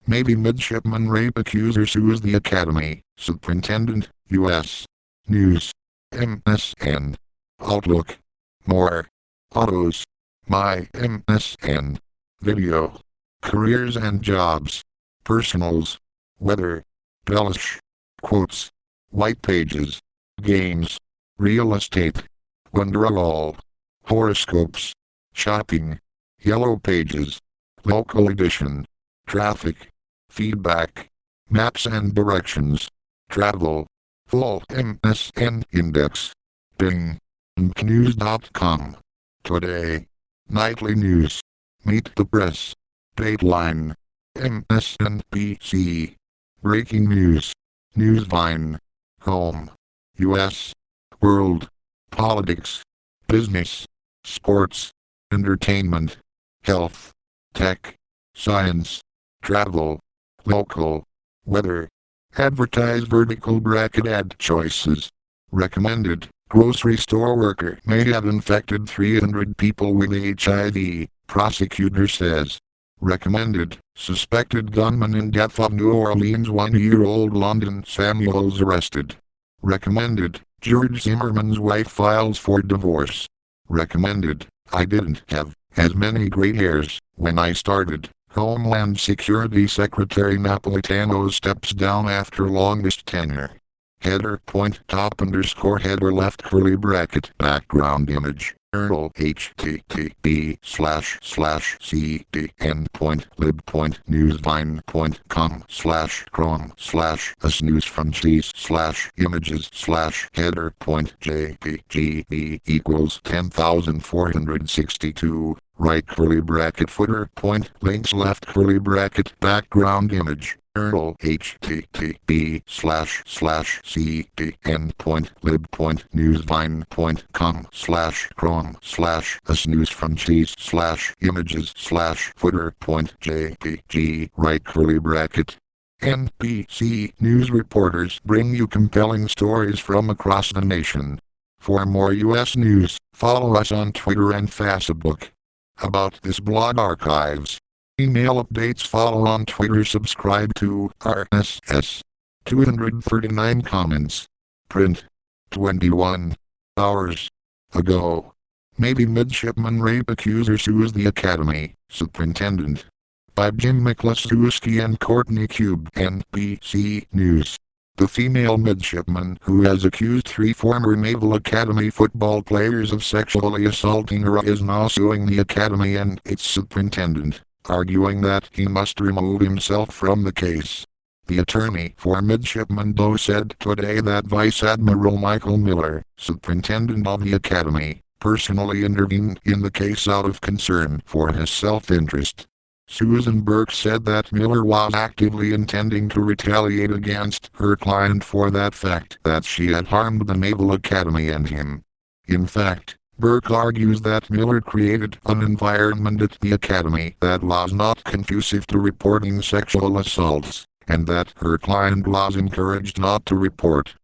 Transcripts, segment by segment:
Navy midshipman rape accuser sues the Academy. Superintendent, U.S. News. MSN. Outlook. More. Autos. My MSN. Video. Careers and jobs. Personals. Weather. Bellish. Quotes. White pages. Games. Real estate. Wonderall. Horoscopes. Shopping. Yellow pages. Local edition. Traffic. Feedback. Maps and directions. Travel. Full MSN index. Bing. News.com. Today. Nightly news. Meet the press. Dateline. MSNBC. Breaking news. Newsvine. Home. U.S. World. Politics. Business. Sports. Entertainment. Health. Tech. Science. Travel. Local. Weather. Advertise vertical bracket ad choices. Recommended. Grocery store worker may have infected 300 people with HIV, prosecutor says. Recommended. Suspected gunman in death of New Orleans 1-year-old London Samuels arrested. Recommended. George Zimmerman's wife files for divorce. Recommended. I didn't have as many gray hairs when I started. Homeland Security Secretary Napolitano steps down after longest tenure. Header point top underscore header left curly bracket background image. Earl http://cd.lib.newsvine.com/chrome/us news from cheese/images/header point jpg equals 10,462. Right curly bracket footer point links left curly bracket background image. Earl http://cd.lib.newsvine.com/chrome/us news from cheese/images/footer point jpg right curly bracket. NBC News reporters bring you compelling stories from across the nation. For more U.S. news, follow us on Twitter and Facebook. About this blog archives. Email updates follow on Twitter. Subscribe to RSS. 239 comments. Print. 21 hours ago. Navy midshipman rape accuser sues the Academy. Superintendent. By Jim Miklaszewski and Courtney Cube. NBC News. The female midshipman who has accused 3 former Naval Academy football players of sexually assaulting her is now suing the Academy and its superintendent, arguing that he must remove himself from the case. The attorney for Midshipman Doe said today that Vice Admiral Michael Miller, superintendent of the Academy, personally intervened in the case out of concern for his self-interest. Susan Burke said that Miller was actively intending to retaliate against her client for that fact that she had harmed the Naval Academy and him. In fact, Burke argues that Miller created an environment at the Academy that was not conducive to reporting sexual assaults, and that her client was encouraged not to report.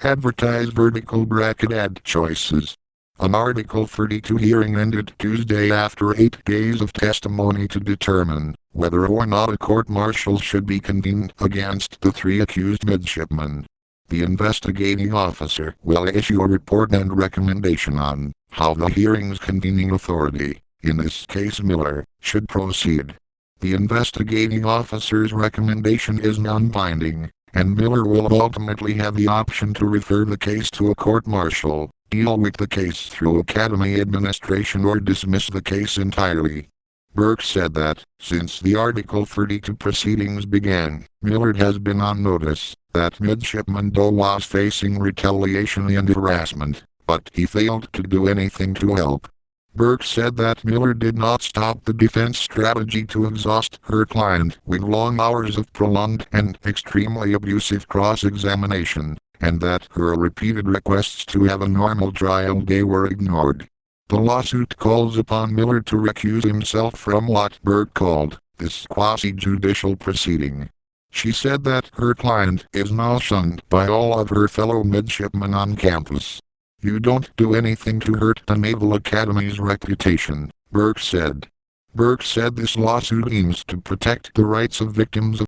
Advertise vertical bracket ad choices. An Article 32 hearing ended Tuesday after 8 days of testimony to determine whether or not a court-martial should be convened against the 3 accused midshipmen. The investigating officer will issue a report and recommendation on how the hearing's convening authority, in this case Miller, should proceed. The investigating officer's recommendation is non-binding, and Miller will ultimately have the option to refer the case to a court-martial, deal with the case through Academy administration or dismiss the case entirely. Burke said that, since the Article 32 proceedings began, Miller has been on notice that Midshipman Doe was facing retaliation and harassment, but he failed to do anything to help. Burke said that Miller did not stop the defense strategy to exhaust her client with long hours of prolonged and extremely abusive cross-examination, and that her repeated requests to have a normal trial day were ignored. The lawsuit calls upon Miller to recuse himself from what Burke called this quasi-judicial proceeding. She said that her client is now shunned by all of her fellow midshipmen on campus. "You don't do anything to hurt the Naval Academy's reputation," Burke said. Burke said this lawsuit aims to protect the rights of victims of